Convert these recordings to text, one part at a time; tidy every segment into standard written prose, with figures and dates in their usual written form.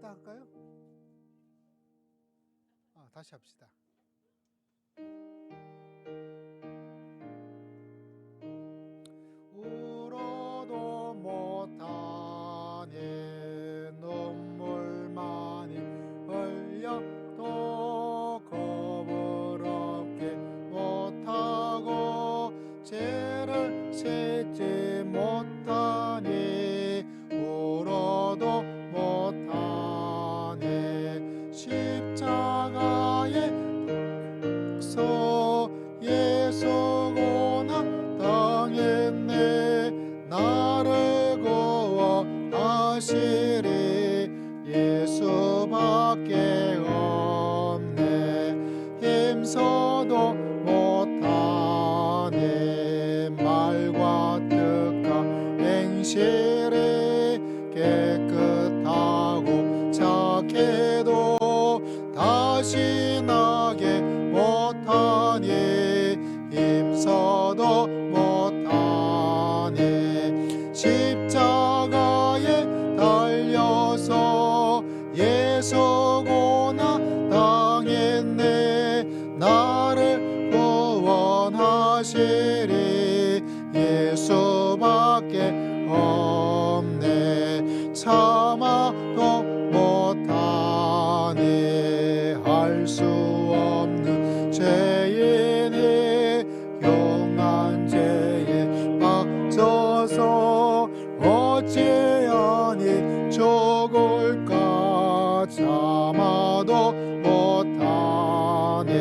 껐다 할까요? 다시 합시다. 울어도 못하니 눈물만이 흘려도 겁을 얻게 못하고 죄를 짓지 못하니 울어도 못하니 십자가에 서 예수 고난 당했네. 나를 구원하시리 예수밖에 없네. 힘써도 못하네. 말과 뜻과 행실이 깨끗하고 착해도 다시 나게 못하니 힘써도 못하니 십자가에 달려서 예수 고난 당했네. 나를 구원하시리 예수밖에 없네. 참아도 못하니 할 수 없는 죄인이 용한 죄에 빠져서 어찌하니 죽을까. 참아도 못하니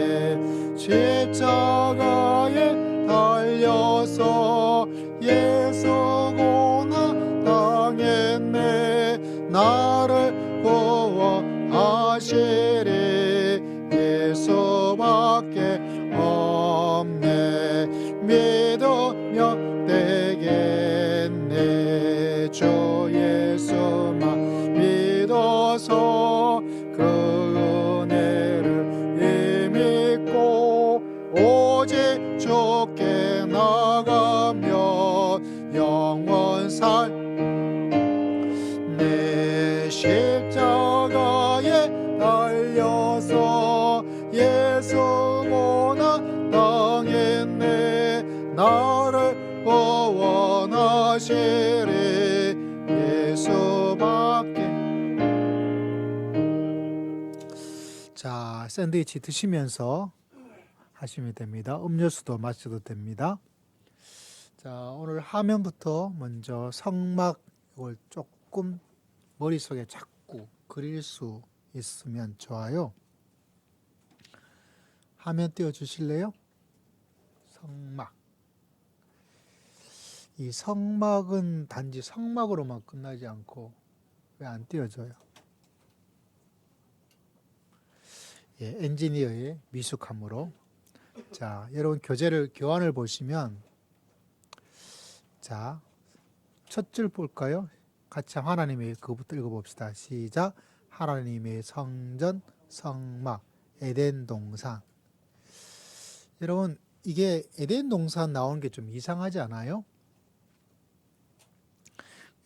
십자가에 달려서 예수 고난 당했네. 나를 구원하시리 예수밖에 없네. 믿으면 되겠네. 주 예수만 믿어서 그 은혜를 힘입고 오직 주께 나가면 영원 살 내 십자가에 달려서 예수 고난 당했네. 나를 구원하시리 예수밖에. 자, 샌드위치 드시면서 하시면 됩니다. 음료수도 마셔도 됩니다. 자, 오늘 화면부터 먼저 성막 이걸 조금 머릿속에 자꾸 그릴 수 있으면 좋아요. 화면 띄워주실래요? 성막. 이 성막은 단지 성막으로만 끝나지 않고 왜 안 띄워져요? 예, 엔지니어의 미숙함으로. 자, 여러분 교환을 보시면 자, 첫 줄 볼까요? 같이 하나님의 그부터 읽어봅시다. 시작. 하나님의 성전, 성막, 에덴 동산. 여러분, 이게 에덴 동산 나오는 게 좀 이상하지 않아요?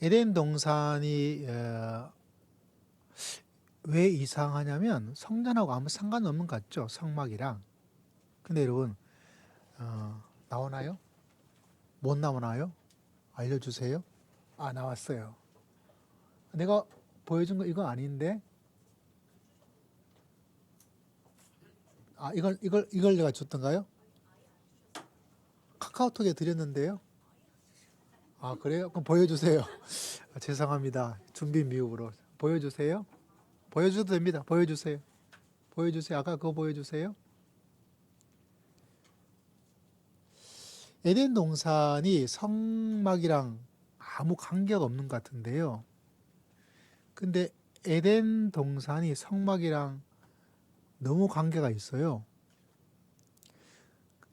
에덴 동산이 왜 이상하냐면 성전하고 아무 상관없는 것 같죠? 성막이랑. 근데 여러분, 나오나요? 못 나오나요? 알려주세요. 나왔어요. 내가 보여준 거 이거 아닌데? 이걸 내가 줬던가요? 카카오톡에 드렸는데요? 그래요? 그럼 보여주세요. 죄송합니다. 준비 미흡으로. 보여주세요. 보여줘도 됩니다. 보여주세요. 보여주세요. 아까 그거 보여주세요. 에덴 동산이 성막이랑 아무 관계가 없는 것 같은데요. 근데 에덴 동산이 성막이랑 너무 관계가 있어요.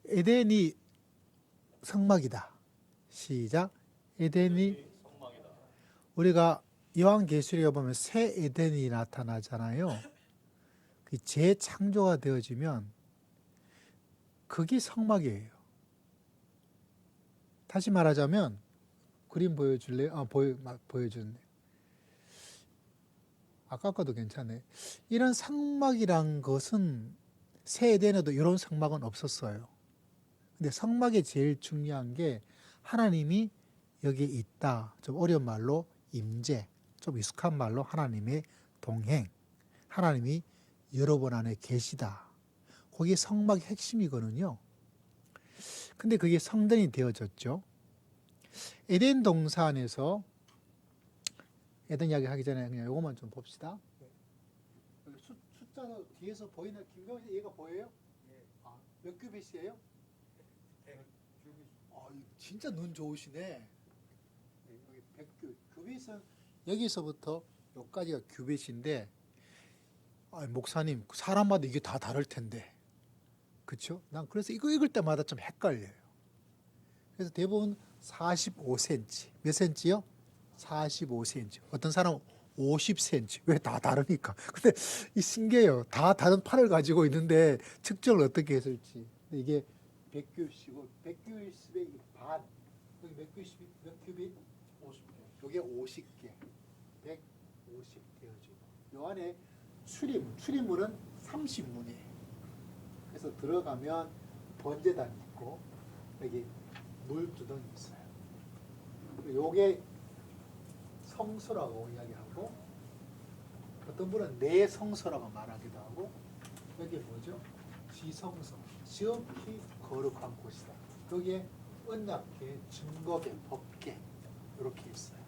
에덴이 성막이다. 시작. 에덴이 성막이다. 우리가 요한계시록에 보면 새 에덴이 나타나잖아요. 그 재창조가 되어지면 그게 성막이에요. 다시 말하자면 그림 보여줄래요? 보여주네. 아까 거도 괜찮네. 이런 성막이란 것은 새 에덴에도 이런 성막은 없었어요. 근데 성막의 제일 중요한 게 하나님이 여기에 있다. 좀 어려운 말로 임재, 좀 익숙한 말로 하나님의 동행, 하나님이 여러분 안에 계시다. 그게 성막의 핵심이거든요. 근데 그게 성전이 되어졌죠. 에덴 동산에서 에덴 이야기 하기 전에 그냥 이것만 좀 봅시다. 숫자 뒤에서 보이는 김병현 씨 얘가 보여요? 아, 몇 큐빗이에요? 진짜 눈 좋으시네. 여기 100큐. 큐빗은 여기서부터 여기까지가 큐빗인데, 목사님 사람마다 이게 다 다를 텐데, 그렇죠? 난 그래서 이거 읽을 때마다 좀 헷갈려요. 그래서 대부분 45cm. 몇 cm요? 45cm. 어떤 사람은 50cm. 왜 다 다르니까. 근데 이 신기해요. 다 다른 팔을 가지고 있는데 측정을 어떻게 했을지. 이게 100큐빗이고 100큐빗의 반. 여기 몇 큐빗? 50개. 이게 50개. 150 되어지고. 요 안에 출입문은 30문이에요. 그래서 들어가면 번제단이 있고 여기 물두덩이 있어요. 요게 성소라고 이야기하고 어떤 분은 내 성소라고 말하기도 하고 여기 뭐죠? 지성소, 지극히 거룩한 곳이다. 여기에 언약궤, 증거궤, 법궤 이렇게 있어요.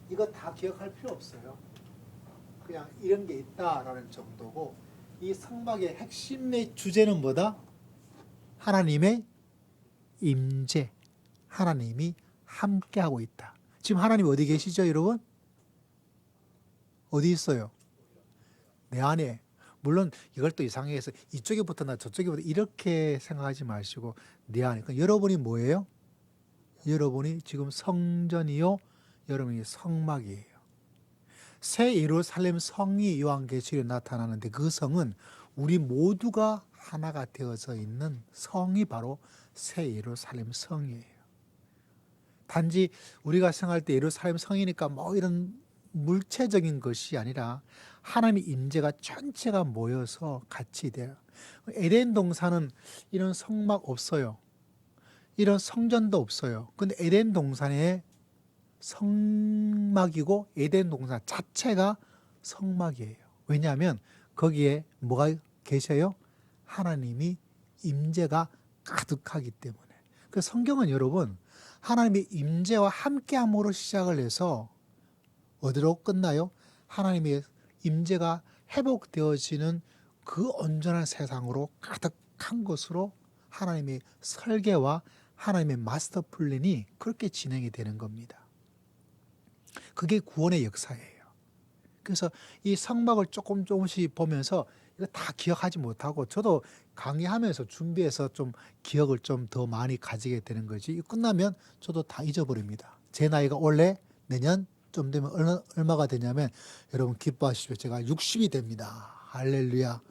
이거 다 기억할 필요 없어요. 그냥 이런 게 있다라는 정도고 이 성막의 핵심의 주제는 뭐다? 하나님의 임재, 하나님이 함께하고 있다. 지금 하나님 어디 계시죠, 여러분? 어디 있어요? 내 안에. 물론 이걸 또 이상하게 해서 이쪽에 붙었나 저쪽에 붙었나 이렇게 생각하지 마시고 내 안에. 그러니까 여러분이 뭐예요? 여러분이 지금 성전이요, 여러분이 성막이에요. 새 예루살렘 성이 요한계시록에 나타나는데 그 성은 우리 모두가 하나가 되어서 있는 성이 바로 새 예루살렘 성이에요. 단지 우리가 생각할 때 예루살렘 성이니까 뭐 이런 물체적인 것이 아니라 하나님의 임재가 전체가 모여서 같이 돼요. 에덴 동산은 이런 성막 없어요. 이런 성전도 없어요. 근데 에덴 동산에 성막이고 에덴 동산 자체가 성막이에요. 왜냐하면 거기에 뭐가 계셔요? 하나님이 임재가 가득하기 때문에. 그 성경은 여러분 하나님의 임재와 함께함으로 시작을 해서 어디로 끝나요? 하나님의 임재가 회복되어지는 그 온전한 세상으로 가득한 것으로 하나님의 설계와 하나님의 마스터 플랜이 그렇게 진행이 되는 겁니다. 그게 구원의 역사예요. 그래서 이 성막을 조금씩 보면서 이거 다 기억하지 못하고 저도 강의하면서 준비해서 좀 기억을 좀 더 많이 가지게 되는 거지. 끝나면 저도 다 잊어버립니다. 제 나이가 올해 내년 좀 되면 얼마가 되냐면 여러분 기뻐하시죠. 제가 60이 됩니다. 할렐루야.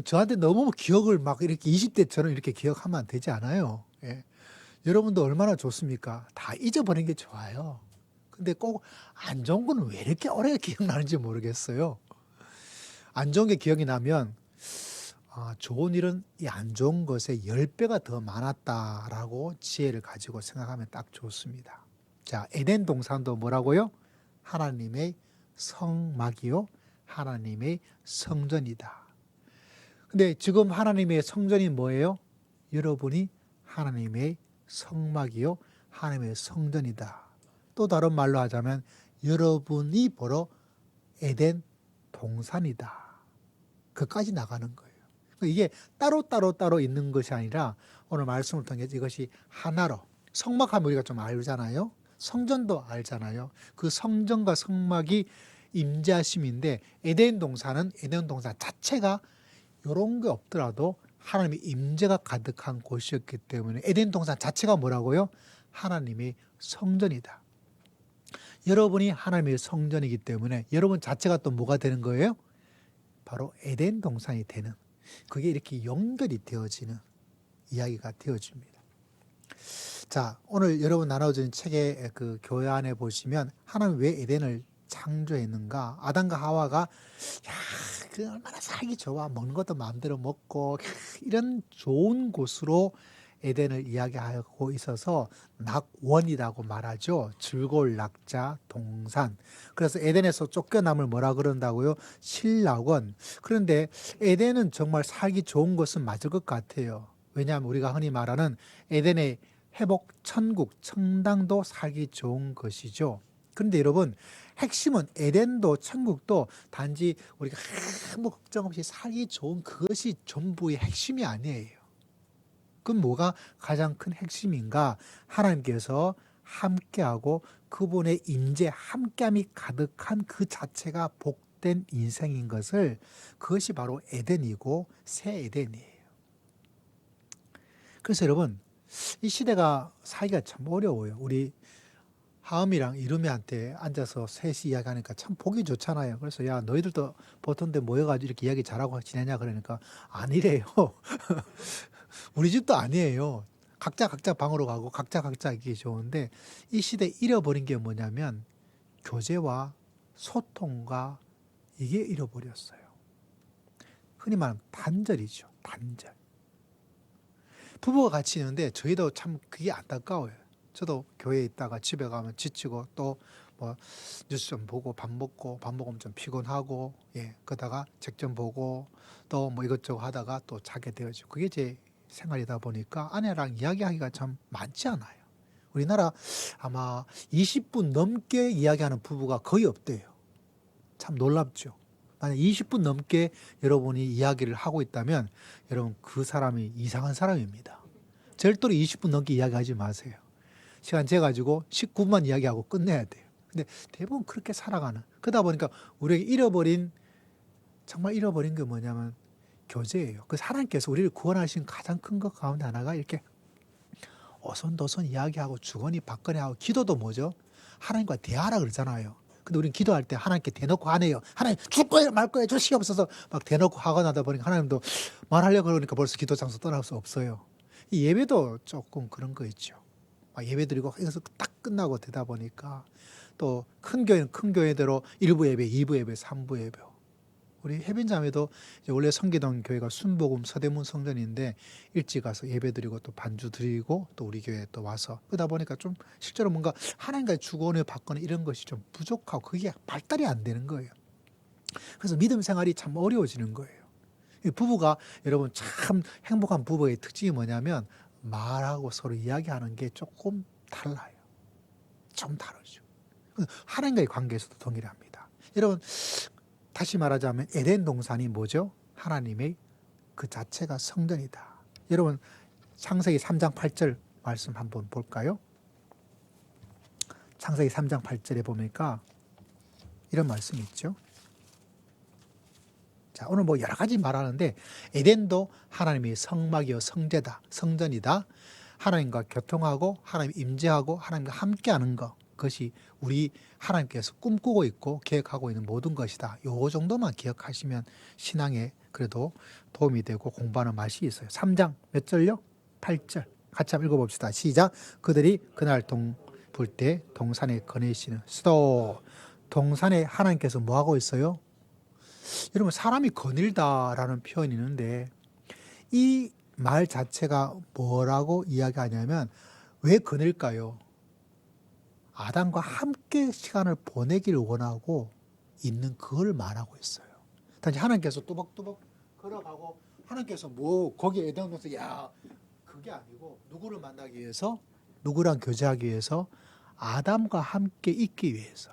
저한테 너무 기억을 막 이렇게 20대처럼 이렇게 기억하면 되지 않아요. 예. 여러분도 얼마나 좋습니까? 다 잊어버리는 게 좋아요. 근데 꼭 안 좋은 거는 왜 이렇게 오래 기억나는지 모르겠어요. 안 좋은 게 기억이 나면 좋은 일은 이 안 좋은 것의 10배가 더 많았다라고 지혜를 가지고 생각하면 딱 좋습니다. 자, 에덴 동산도 뭐라고요? 하나님의 성막이요, 하나님의 성전이다. 근데 지금 하나님의 성전이 뭐예요? 여러분이 하나님의 성막이요, 하나님의 성전이다. 또 다른 말로 하자면 여러분이 바로 에덴 동산이다. 그까지 나가는 거예요. 이게 따로 있는 것이 아니라 오늘 말씀을 통해서 이것이 하나로, 성막하면 우리가 좀 알잖아요. 성전도 알잖아요. 그 성전과 성막이 임재하심인데 에덴 동산은 에덴 동산 자체가 이런 게 없더라도 하나님의 임재가 가득한 곳이었기 때문에 에덴 동산 자체가 뭐라고요? 하나님의 성전이다. 여러분이 하나님의 성전이기 때문에 여러분 자체가 또 뭐가 되는 거예요? 바로 에덴 동산이 되는, 그게 이렇게 연결이 되어지는 이야기가 되어집니다. 자, 오늘 여러분 나눠준 책의 그 교회 안에 보시면 하나님 왜 에덴을 창조했는가? 아담과 하와가 야, 그 얼마나 살기 좋아. 먹는 것도 마음대로 먹고 이런 좋은 곳으로 에덴을 이야기하고 있어서 낙원이라고 말하죠. 즐거울 낙자 동산. 그래서 에덴에서 쫓겨남을 뭐라 그런다고요? 실낙원. 그런데 에덴은 정말 살기 좋은 곳은 맞을 것 같아요. 왜냐하면 우리가 흔히 말하는 에덴의 회복 천국, 천당도 살기 좋은 것이죠. 그런데 여러분, 핵심은 에덴도 천국도 단지 우리가 아무 걱정 없이 살기 좋은 그것이 전부의 핵심이 아니에요. 그럼 뭐가 가장 큰 핵심인가? 하나님께서 함께하고 그분의 인재, 함께함이 가득한 그 자체가 복된 인생인 것을, 그것이 바로 에덴이고 새 에덴이에요. 그래서 여러분, 이 시대가 살기가 참 어려워요. 우리 하음이랑 이름이한테 앉아서 셋이 이야기하니까 참 보기 좋잖아요. 그래서 야, 너희들도 보통데 모여가지고 이렇게 이야기 잘하고 지내냐 그러니까 아니래요. 우리 집도 아니에요. 각자 방으로 가고 각자 있기 좋은데, 이 시대 잃어버린 게 뭐냐면 교제와 소통과 이게 잃어버렸어요. 흔히 말하면 단절이죠. 단절. 부부가 같이 있는데 저희도 참 그게 안타까워요. 저도 교회에 있다가 집에 가면 지치고 또 뭐 뉴스 좀 보고 밥 먹으면 좀 피곤하고, 예, 그러다가 책 좀 보고 또 뭐 이것저것 하다가 또 자게 되어지고, 그게 제 생활이다 보니까 아내랑 이야기하기가 참 많지 않아요. 우리나라 아마 20분 넘게 이야기하는 부부가 거의 없대요. 참 놀랍죠. 만약 20분 넘게 여러분이 이야기를 하고 있다면 여러분 그 사람이 이상한 사람입니다. 절대로 20분 넘게 이야기하지 마세요. 시간 재가지고 19분만 이야기하고 끝내야 돼요. 근데 대부분 그렇게 살아가는. 그러다 보니까 우리가 정말 잃어버린 게 뭐냐면 교제예요. 그 하나님께서 우리를 구원하신 가장 큰 것 가운데 하나가 이렇게 오손도손 이야기하고 주거니 받거니 하고, 기도도 뭐죠? 하나님과 대하라 그러잖아요. 근데 우리는 기도할 때 하나님께 대놓고 안 해요. 하나님 줄 거예요 말 거예요 주시옵소서 막 대놓고 하고 나다 보니까 하나님도 말하려고 그러니까 벌써 기도 장소 떠날 수 없어요. 이 예배도 조금 그런 거 있죠. 예배 드리고 해서 딱 끝나고 되다 보니까 또 큰 교회는 큰 교회대로 1부 예배, 2부 예배, 3부 예배. 우리 혜빈자매도 원래 성기동 교회가 순복음 서대문 성전인데 일찍 가서 예배 드리고 또 반주 드리고 또 우리 교회에 또 와서, 그러다 보니까 좀 실제로 뭔가 하나님과의 주거를 받거나 이런 것이 좀 부족하고 그게 발달이 안 되는 거예요. 그래서 믿음 생활이 참 어려워지는 거예요. 부부가 여러분 참 행복한 부부의 특징이 뭐냐면 말하고 서로 이야기하는 게 조금 달라요. 좀 다르죠. 하나님과의 관계에서도 동일합니다. 여러분 다시 말하자면 에덴 동산이 뭐죠? 하나님의 그 자체가 성전이다. 여러분 창세기 3장 8절 말씀 한번 볼까요? 창세기 3장 8절에 보니까 이런 말씀이 있죠. 자, 오늘 뭐 여러 가지 말하는데 에덴도 하나님의 성막이요 성제다, 성전이다. 하나님과 교통하고 하나님 임재하고 하나님과 함께하는 것, 그것이 우리 하나님께서 꿈꾸고 있고 계획하고 있는 모든 것이다. 요 정도만 기억하시면 신앙에 그래도 도움이 되고 공부하는 맛이 있어요. 3장 몇 절요? 8절. 같이 한번 읽어봅시다. 시작. 그들이 그날 불 때 동산에 거내시는 스톱. 동산에 하나님께서 뭐 하고 있어요? 여러분 사람이 거닐다라는 표현이 있는데 이 말 자체가 뭐라고 이야기하냐면 왜 거닐까요? 아담과 함께 시간을 보내기를 원하고 있는 그걸 말하고 있어요. 단지 하나님께서 또박또박 걸어가고 하나님께서 뭐 거기에 애당면서 야 그게 아니고 누구를 만나기 위해서, 누구랑 교제하기 위해서, 아담과 함께 있기 위해서.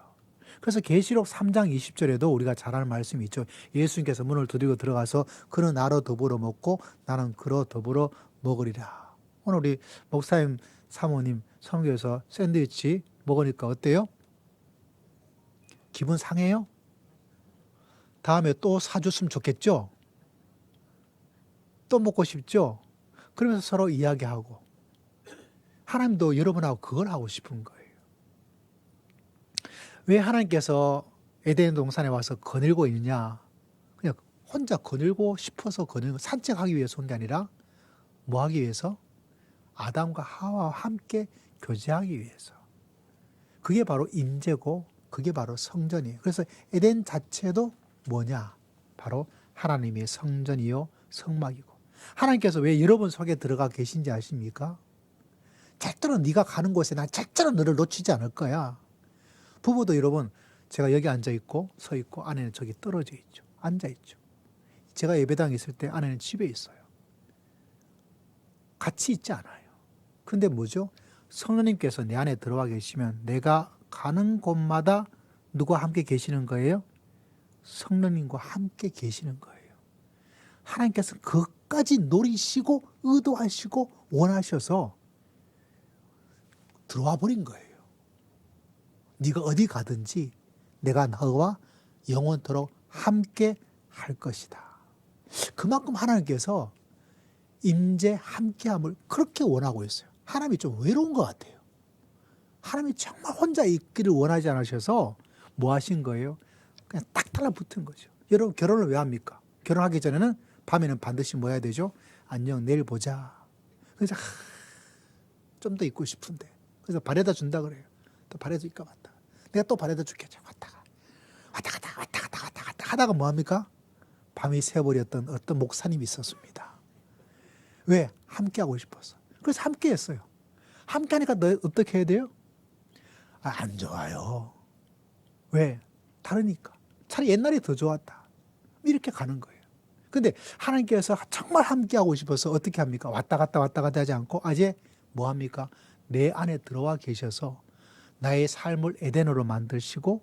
그래서 계시록 3장 20절에도 우리가 잘 아는 말씀이 있죠. 예수님께서 문을 두드리고 들어가서 그는 나로 더불어 먹고 나는 그로 더불어 먹으리라. 오늘 우리 목사님 사모님 선교에서 샌드위치 먹으니까 어때요? 기분 상해요? 다음에 또 사줬으면 좋겠죠? 또 먹고 싶죠? 그러면서 서로 이야기하고, 하나님도 여러분하고 그걸 하고 싶은 거예요. 왜 하나님께서 에덴 동산에 와서 거닐고 있느냐? 그냥 혼자 거닐고 싶어서 거닐고 산책하기 위해서 온 게 아니라 뭐 하기 위해서? 아담과 하와와 함께 교제하기 위해서. 그게 바로 임재고 그게 바로 성전이에요. 그래서 에덴 자체도 뭐냐? 바로 하나님의 성전이요 성막이고, 하나님께서 왜 여러분 속에 들어가 계신지 아십니까? 절대로 네가 가는 곳에 난 절대로 너를 놓치지 않을 거야. 부부도 여러분, 제가 여기 앉아 있고 서 있고 아내는 저기 떨어져 있죠. 앉아 있죠. 제가 예배당에 있을 때 아내는 집에 있어요. 같이 있지 않아요. 근데 뭐죠? 성령님께서 내 안에 들어와 계시면 내가 가는 곳마다 누구와 함께 계시는 거예요? 성령님과 함께 계시는 거예요. 하나님께서 그것까지 노리시고 의도하시고 원하셔서 들어와 버린 거예요. 네가 어디 가든지 내가 너와 영원토록 함께 할 것이다. 그만큼 하나님께서 임재 함께함을 그렇게 원하고 있어요. 하나님이 좀 외로운 것 같아요. 하나님이 정말 혼자 있기를 원하지 않으셔서 뭐 하신 거예요? 그냥 딱 달라붙은 거죠. 여러분 결혼을 왜 합니까? 결혼하기 전에는 밤에는 반드시 뭐 해야 되죠? 안녕 내일 보자. 그래서 좀 더 있고 싶은데 그래서 바래다 준다 그래요. 또 바래다 줄까 맞다. 내가 또 바래다 줄게. 왔다 갔다 하다가 뭐 합니까? 밤이 새버렸던 어떤 목사님이 있었습니다. 왜? 함께 하고 싶어서. 그래서 함께 했어요. 함께 하니까 너 어떻게 해야 돼요? 안 좋아요. 왜? 다르니까. 차라리 옛날이 더 좋았다. 이렇게 가는 거예요. 근데 하나님께서 정말 함께 하고 싶어서 어떻게 합니까? 왔다 갔다 하지 않고 아예 뭐 합니까? 내 안에 들어와 계셔서 나의 삶을 에덴으로 만드시고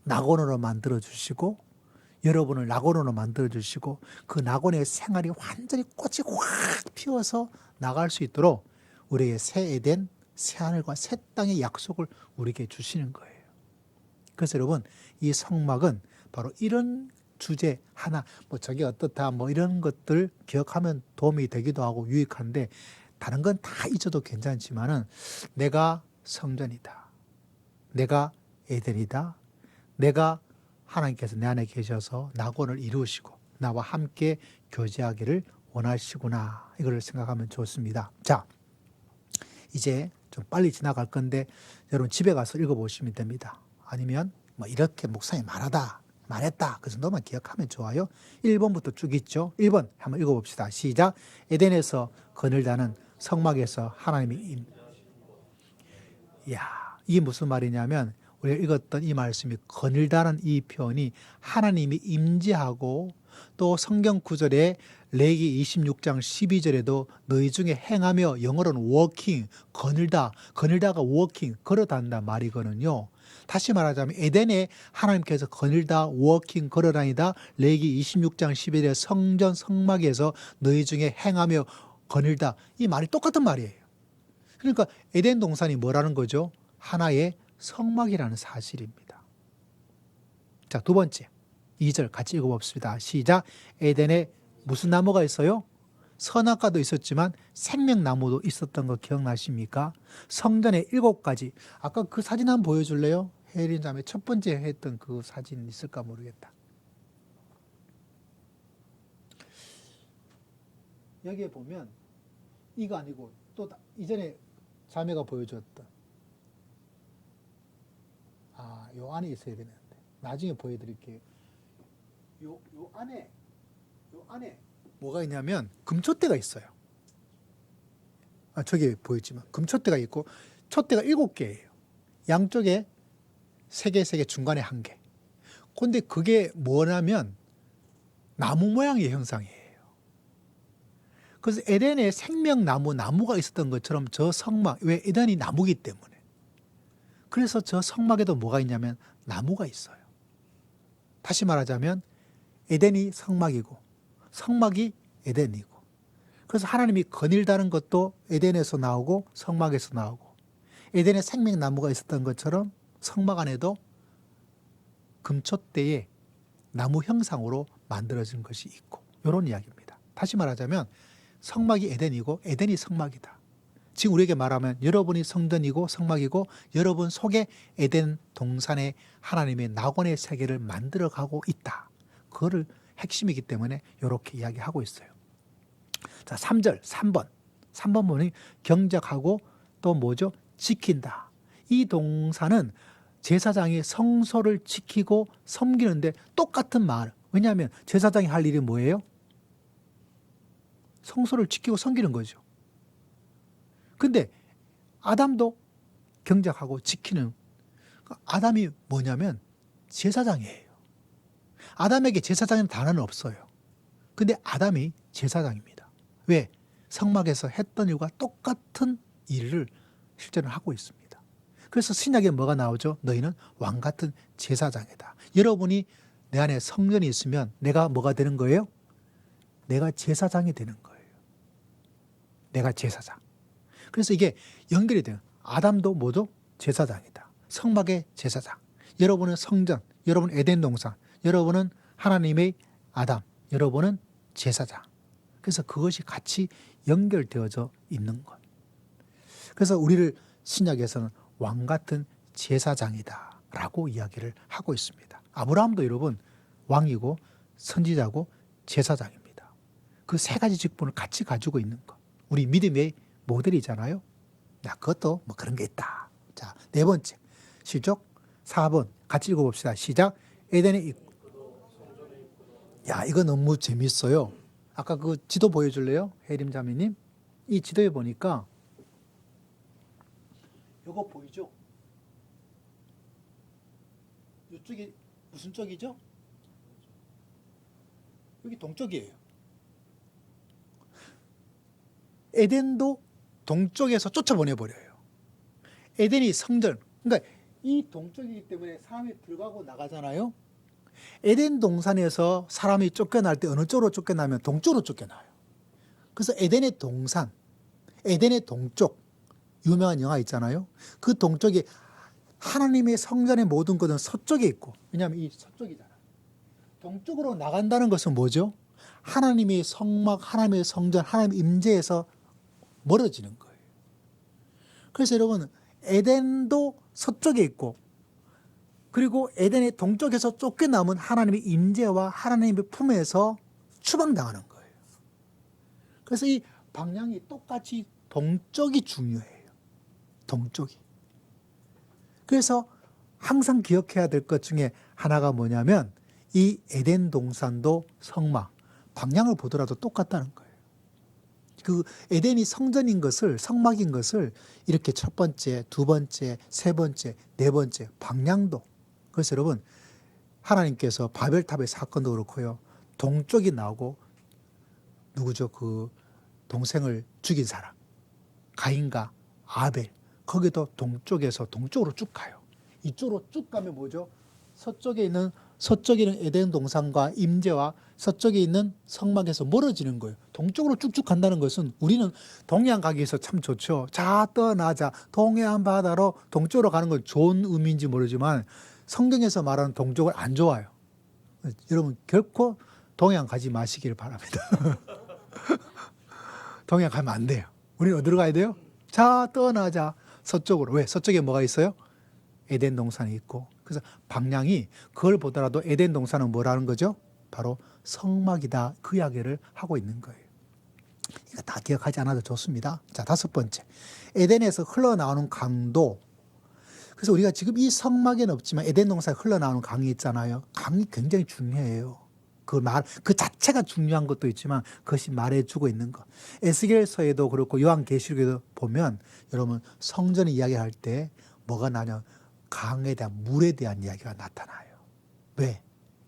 낙원으로 만들어 주시고 여러분을 낙원으로 만들어 주시고 그 낙원의 생활이 완전히 꽃이 확 피어서 나갈 수 있도록 우리에게 새 에덴, 새 하늘과 새 땅의 약속을 우리에게 주시는 거예요. 그래서 여러분 이 성막은 바로 이런 주제 하나, 뭐 저게 어떻다, 뭐 이런 것들 기억하면 도움이 되기도 하고 유익한데 다른 건 다 잊어도 괜찮지만은 내가 성전이다. 내가 에덴이다. 내가 하나님께서 내 안에 계셔서 낙원을 이루시고 나와 함께 교제하기를 원하시구나. 이걸 생각하면 좋습니다. 자, 이제 좀 빨리 지나갈 건데 여러분 집에 가서 읽어보시면 됩니다. 아니면 뭐 이렇게 목사님 말했다. 그 정도만 기억하면 좋아요. 1번부터 쭉 있죠. 1번 한번 읽어봅시다. 시작. 에덴에서 그늘다는 성막에서 하나님이 이게 무슨 말이냐면 우리가 읽었던 이 말씀이 거닐다는 이 표현이 하나님이 임재하고 또 성경 구절에 레위기 26장 12절에도 너희 중에 행하며 영어로는 워킹, 거닐다가 워킹, 걸어다닌다 말이거든요. 다시 말하자면 에덴에 하나님께서 거닐다, 워킹, 걸어다니다 레위기 26장 11절의 성전 성막에서 너희 중에 행하며 거닐다 이 말이 똑같은 말이에요. 그러니까 에덴 동산이 뭐라는 거죠? 하나의 성막이라는 사실입니다. 자, 두 번째 2절 같이 읽어봅시다. 시작. 에덴에 무슨 나무가 있어요? 선악과도 있었지만 생명나무도 있었던 거 기억나십니까? 성전에 7가지. 아까 그 사진 한번 보여줄래요? 혜린 자매 첫 번째 했던 그 사진 있을까 모르겠다. 여기에 보면 이거 아니고 또 이전에 자매가 보여줬던 요 안에 있어야 되는데 나중에 보여드릴게요. 요 안에 뭐가 있냐면 금촛대가 있어요. 저기 보였지만 금촛대가 있고 촛대가 7개예요. 양쪽에 3개 중간에 1개. 근데 그게 뭐냐면 나무 모양의 형상이에요. 그래서 에덴에 나무가 있었던 것처럼 저 성막, 왜 에덴이 나무기 때문에. 그래서 저 성막에도 뭐가 있냐면 나무가 있어요. 다시 말하자면 에덴이 성막이고 성막이 에덴이고. 그래서 하나님이 거닐다는 것도 에덴에서 나오고 성막에서 나오고 에덴에 생명나무가 있었던 것처럼 성막 안에도 금촛대에 나무 형상으로 만들어진 것이 있고 이런 이야기입니다. 다시 말하자면 성막이 에덴이고 에덴이 성막이다. 지금 우리에게 말하면 여러분이 성전이고 성막이고 여러분 속에 에덴 동산에 하나님의 낙원의 세계를 만들어가고 있다. 그거를 핵심이기 때문에 이렇게 이야기하고 있어요. 자, 3번 보니 경작하고 또 뭐죠? 지킨다. 이 동사는 제사장이 성소를 지키고 섬기는데 똑같은 말. 왜냐하면 제사장이 할 일이 뭐예요? 성소를 지키고 섬기는 거죠. 근데 아담도 경작하고 지키는, 아담이 뭐냐면 제사장이에요. 아담에게 제사장인 단어는 없어요. 근데 아담이 제사장입니다. 왜? 성막에서 했던 일과 똑같은 일을 실제로 하고 있습니다. 그래서 신약에 뭐가 나오죠? 너희는 왕같은 제사장이다. 여러분이 내 안에 성전이 있으면 내가 뭐가 되는 거예요? 내가 제사장이 되는 거예요. 내가 제사장. 그래서 이게 연결이 돼요. 아담도 뭐죠? 제사장이다. 성막의 제사장. 여러분은 성전, 여러분은 에덴 동산, 여러분은 하나님의 아담, 여러분은 제사장. 그래서 그것이 같이 연결되어져 있는 것. 그래서 우리를 신약에서는 왕 같은 제사장이다 라고 이야기를 하고 있습니다. 아브라함도 여러분 왕이고 선지자고 제사장입니다. 그 세 가지 직분을 같이 가지고 있는 것. 우리 믿음의 모델이잖아요. 자, 그것도 뭐 그런 게 있다. 자, 네 번째. 시족 4번. 같이 읽어봅시다. 시작. 에덴의 야, 이거 너무 재밌어요. 아까 그 지도 보여줄래요? 혜림 자매님. 이 지도에 보니까 이거 보이죠? 이쪽이 무슨 쪽이죠? 여기 동쪽이에요. 에덴도 동쪽에서 쫓아보내버려요. 에덴이 성전. 그러니까 이 동쪽이기 때문에 사람이 들어가고 나가잖아요. 에덴 동산에서 사람이 쫓겨날 때 어느 쪽으로 쫓겨나면 동쪽으로 쫓겨나요. 그래서 에덴의 동산, 에덴의 동쪽, 유명한 영화 있잖아요. 그 동쪽이 하나님의 성전의 모든 것은 서쪽에 있고, 왜냐하면 이 서쪽이잖아요. 동쪽으로 나간다는 것은 뭐죠? 하나님의 성막, 하나님의 성전, 하나님의 임재에서 멀어지는 거예요. 그래서 여러분, 에덴도 서쪽에 있고, 그리고 에덴의 동쪽에서 쫓겨남은 하나님의 임재와 하나님의 품에서 추방당하는 거예요. 그래서 이 방향이 똑같이 동쪽이 중요해요. 동쪽이. 그래서 항상 기억해야 될 것 중에 하나가 뭐냐면 이 에덴 동산도 성막, 방향을 보더라도 똑같다는 거예요. 그 에덴이 성전인 것을, 성막인 것을 이렇게 첫 번째, 두 번째, 세 번째, 네 번째 방향도. 그래서 여러분, 하나님께서 바벨탑의 사건도 그렇고요. 동쪽이 나오고 누구죠? 그 동생을 죽인 사람. 가인과 아벨. 거기도 동쪽에서 동쪽으로 쭉 가요. 이쪽으로 쭉 가면 뭐죠? 서쪽에 있는 에덴 동산과 임재와 서쪽에 있는 성막에서 멀어지는 거예요. 동쪽으로 쭉쭉 간다는 것은 우리는 동해안 가기 위해서 참 좋죠. 자, 떠나자. 동해안 바다로 동쪽으로 가는 건 좋은 의미인지 모르지만 성경에서 말하는 동쪽은 안 좋아요. 여러분 결코 동해안 가지 마시길 바랍니다. 동해안 가면 안 돼요. 우리는 어디로 가야 돼요? 자, 떠나자. 서쪽으로. 왜? 서쪽에 뭐가 있어요? 에덴 동산이 있고. 그래서 방향이 그걸 보더라도 에덴 동산은 뭐라는 거죠? 바로 성막이다. 그 이야기를 하고 있는 거예요. 이거 다 기억하지 않아도 좋습니다. 자, 다섯 번째. 에덴에서 흘러나오는 강도. 그래서 우리가 지금 이 성막에는 없지만 에덴 동산에 흘러나오는 강이 있잖아요. 강이 굉장히 중요해요. 그 자체가 중요한 것도 있지만 그것이 말해주고 있는 것. 에스겔서에도 그렇고 요한계시록에도 보면 여러분 성전의 이야기할 때 뭐가 나냐? 강에 대한 물에 대한 이야기가 나타나요. 왜?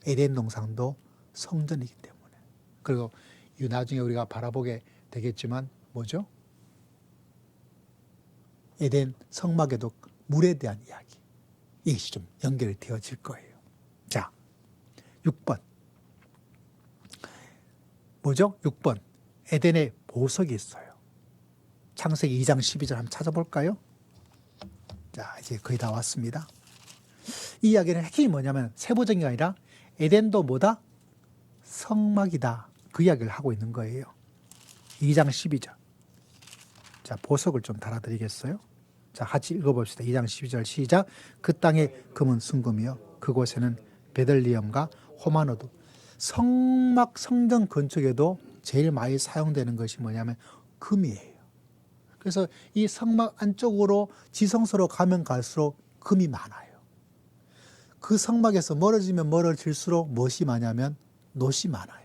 에덴 동산도 성전이기 때문에. 그리고 나중에 우리가 바라보게 되겠지만 뭐죠? 에덴 성막에도 물에 대한 이야기. 이것이 좀 연결이 되어질 거예요. 자, 6번. 뭐죠? 6번. 에덴에 보석이 있어요. 창세기 2장 12절 한번 찾아볼까요? 자, 이제 거의 다 왔습니다. 이 이야기는 핵심이 뭐냐면 세부적인 게 아니라 에덴도 뭐다? 성막이다. 그 이야기를 하고 있는 거예요. 2장 12절. 자, 보석을 좀 달아드리겠어요? 자, 같이 읽어봅시다. 2장 12절 시작. 그 땅의 금은 순금이요. 그곳에는 베들리엄과 호마노도. 성막 성전 건축에도 제일 많이 사용되는 것이 뭐냐면 금이에요. 그래서 이 성막 안쪽으로 지성소로 가면 갈수록 금이 많아요. 그 성막에서 멀어지면 멀어질수록 무엇이 많냐면 놋이 많아요.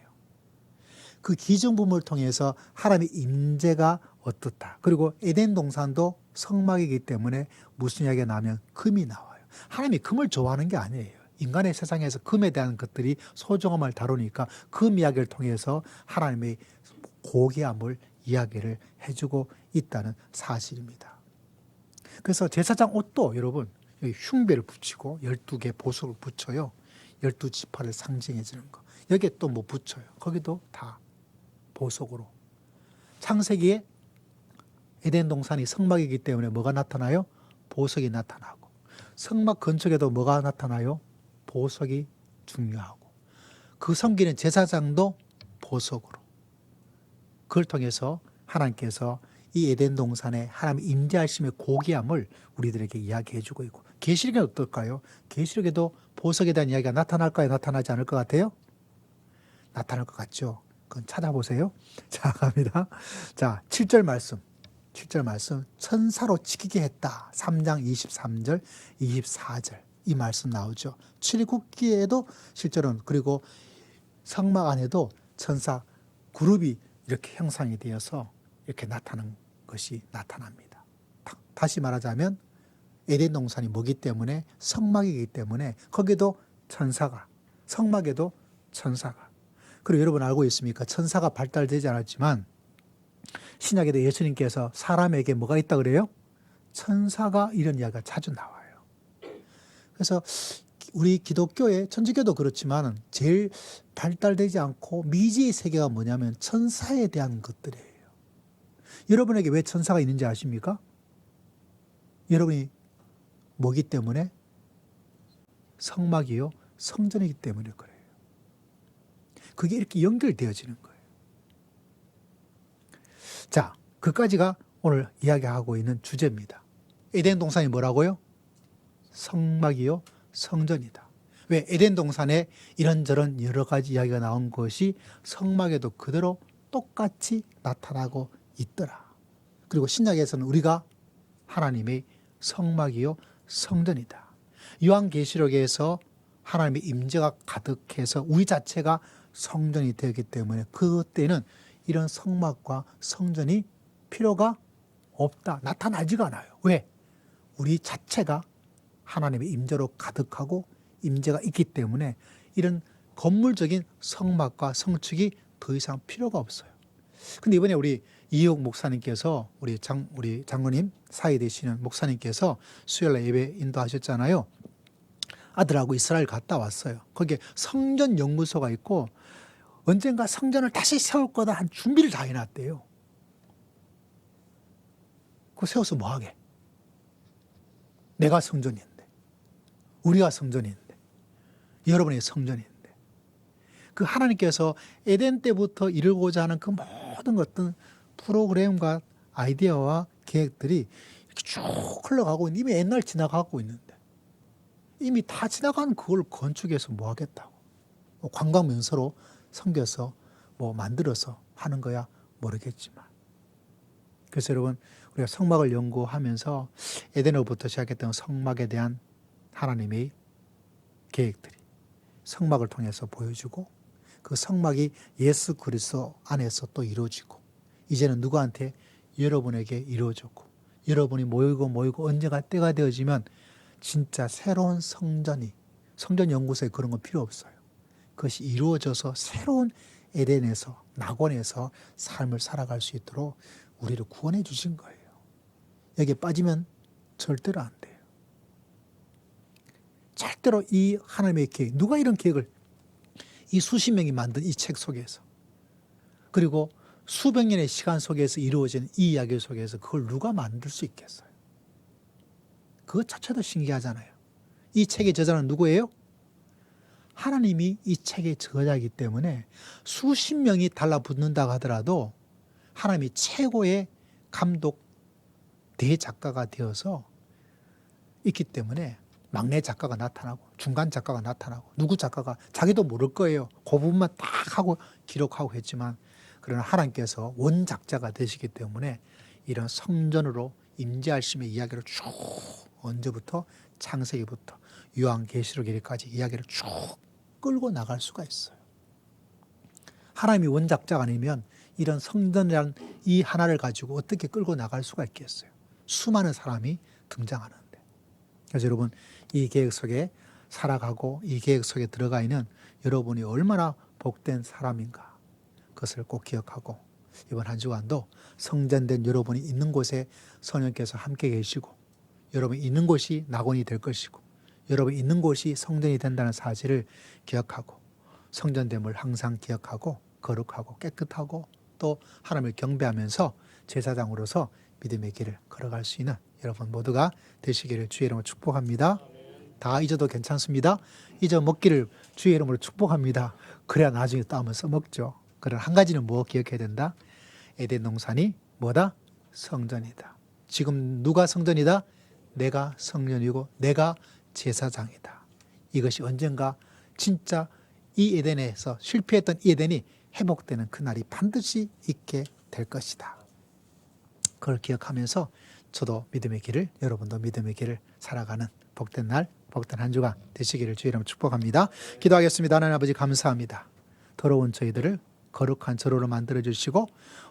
그 기정부문을 통해서 하나님의 임재가 어떻다. 그리고 에덴 동산도 성막이기 때문에 무슨 이야기가 나오면 금이 나와요. 하나님이 금을 좋아하는 게 아니에요. 인간의 세상에서 금에 대한 것들이 소중함을 다루니까 금 이야기를 통해서 하나님의 고귀함을 이야기를 해주고 있다는 사실입니다. 그래서 제사장 옷도 여러분 여기 흉배를 붙이고 12개 보석을 붙여요. 12지파를 상징해 주는 거. 여기에 또 뭐 붙여요. 거기도 다 보석으로. 창세기에 에덴 동산이 성막이기 때문에 뭐가 나타나요? 보석이 나타나고. 성막 건축에도 뭐가 나타나요? 보석이 중요하고. 그 섬기는 제사장도 보석으로. 그걸 통해서 하나님께서 이 에덴 동산에 하나님 임재하심의 고귀함을 우리들에게 이야기해 주고 있고, 계시록은 어떨까요? 계시록에도 보석에 대한 이야기가 나타날까요? 나타나지 않을 것 같아요? 나타날 것 같죠? 그건 찾아보세요. 자, 갑니다. 자, 7절 말씀. 7절 말씀. 천사로 지키게 했다. 3장 23절, 24절. 이 말씀 나오죠. 출애굽기에도 실제로는, 그리고 성막 안에도 천사 그룹이 이렇게 형상이 되어서 이렇게 나타나는 것이 나타납니다. 다시 말하자면 에덴 동산이 뭐기 때문에 성막이기 때문에 거기도 천사가, 성막에도 천사가. 그리고 여러분 알고 있습니까? 천사가 발달되지 않았지만 신약에도 예수님께서 사람에게 뭐가 있다 그래요? 천사가, 이런 이야기가 자주 나와요. 그래서 우리 기독교의, 천주교도 그렇지만 제일 발달되지 않고 미지의 세계가 뭐냐면 천사에 대한 것들이에요. 여러분에게 왜 천사가 있는지 아십니까? 여러분이 뭐기 때문에? 성막이요, 성전이기 때문에 그래요. 그게 이렇게 연결되어지는 거예요. 자, 그까지가 오늘 이야기하고 있는 주제입니다. 에덴 동산이 뭐라고요? 성막이요, 성전이다. 왜? 에덴 동산에 이런저런 여러 가지 이야기가 나온 것이 성막에도 그대로 똑같이 나타나고 있더라. 그리고 신약에서는 우리가 하나님의 성막이요, 성전이다. 요한계시록에서 하나님의 임재가 가득해서 우리 자체가 성전이 되기 때문에 그때는 이런 성막과 성전이 필요가 없다. 나타나지가 않아요. 왜? 우리 자체가 하나님의 임재로 가득하고 임재가 있기 때문에 이런 건물적인 성막과 성축이 더 이상 필요가 없어요. 근데 이번에 우리 이옥 목사님께서, 우리 장로님 사이 되시는 목사님께서 수요일날 예배 인도하셨잖아요. 아들하고 이스라엘 갔다 왔어요. 거기에 성전 연구소가 있고 언젠가 성전을 다시 세울 거다 한 준비를 다 해놨대요. 그거 세워서 뭐 하게? 내가 성전인데, 우리가 성전인데, 여러분이 성전인데, 그 하나님께서 에덴 때부터 이루고자 하는 그 모든 어떤 프로그램과 아이디어와 계획들이 이렇게 쭉 흘러가고 이미 옛날 지나가고 있는데, 이미 다 지나간 그걸 건축해서 뭐 하겠다고? 뭐 관광 명소로 섬겨서 뭐 만들어서 하는 거야 모르겠지만. 그래서 여러분, 우리가 성막을 연구하면서 에덴으로부터 시작했던 성막에 대한 하나님의 계획들이 성막을 통해서 보여주고, 그 성막이 예수 그리스도 안에서 또 이루어지고, 이제는 누구한테? 여러분에게 이루어졌고, 여러분이 모이고 언제가 때가 되어지면 진짜 새로운 성전 연구소에 그런 건 필요 없어요. 그것이 이루어져서 새로운 에덴에서, 낙원에서 삶을 살아갈 수 있도록 우리를 구원해 주신 거예요. 여기에 빠지면 절대로 안 돼요. 절대로 이 하나님의 계획, 누가 이런 계획을, 이 수십 명이 만든 이 책 속에서, 그리고 수백 년의 시간 속에서 이루어진 이 이야기 속에서 그걸 누가 만들 수 있겠어요? 그것 자체도 신기하잖아요. 이 책의 저자는 누구예요? 하나님이 이 책의 저자이기 때문에 수십 명이 달라붙는다고 하더라도 하나님이 최고의 감독 대작가가 되어서 있기 때문에 막내 작가가 나타나고 중간 작가가 나타나고 누구 작가가 자기도 모를 거예요. 그 부분만 딱 하고 기록하고 했지만, 그러나 하나님께서 원작자가 되시기 때문에 이런 성전으로 임재하심의 이야기를 쭉 언제부터? 창세기부터 요한계시록 일까지 이야기를 쭉 끌고 나갈 수가 있어요. 하나님이 원작자가 아니면 이런 성전이란 이 하나를 가지고 어떻게 끌고 나갈 수가 있겠어요. 수많은 사람이 등장하는데. 그래서 여러분 이 계획 속에 살아가고 이 계획 속에 들어가 있는 여러분이 얼마나 복된 사람인가, 그것을 꼭 기억하고 이번 한 주간도 성전된 여러분이 있는 곳에 성령께서 함께 계시고 여러분이 있는 곳이 낙원이 될 것이고 여러분이 있는 곳이 성전이 된다는 사실을 기억하고 성전됨을 항상 기억하고 거룩하고 깨끗하고 또 하나님을 경배하면서 제사장으로서 믿음의 길을 걸어갈 수 있는 여러분 모두가 되시기를 주의 이름으로 축복합니다. 다 잊어도 괜찮습니다. 잊어먹기를 주의 이름으로 축복합니다. 그래야 나중에 또 한번 써먹죠. 그러나 한 가지는 뭐 기억해야 된다? 에덴 동산이 뭐다? 성전이다. 지금 누가 성전이다? 내가 성전이고 내가 제사장이다. 이것이 언젠가 진짜 이 에덴에서 실패했던 이 에덴이 회복되는 그날이 반드시 있게 될 것이다. 그걸 기억하면서 저도 믿음의 길을, 여러분도 믿음의 길을 살아가는 복된 날, 복된 한 주간 되시기를 주의 이름으로 축복합니다. 기도하겠습니다. 하나님 아버지 감사합니다. 더러운 저희들을 거룩한 저로로 만들어주시고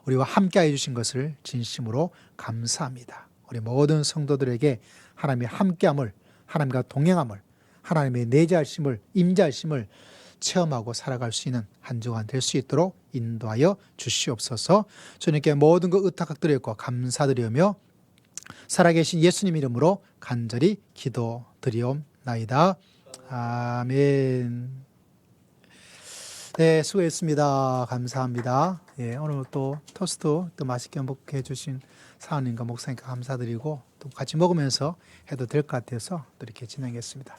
우리와 함께해 주신 것을 진심으로 감사합니다. 우리 모든 성도들에게 하나님의 함께함을, 하나님과 동행함을, 하나님의 내재하심을, 임재하심을 체험하고 살아갈 수 있는 한 주간 될 수 있도록 인도하여 주시옵소서. 주님께 모든 것 의탁드리고 감사드리며 살아계신 예수님 이름으로 간절히 기도드리옵나이다. 아멘. 네, 수고했습니다. 감사합니다. 예, 오늘 또 토스트 또 맛있게 먹게 해주신 사원님과 목사님께 감사드리고 또 같이 먹으면서 해도 될 것 같아서 또 이렇게 진행했습니다.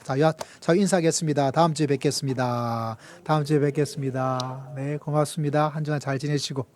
자, 인사하겠습니다. 다음 주에 뵙겠습니다. 다음 주에 뵙겠습니다. 네, 고맙습니다. 한 주간 잘 지내시고.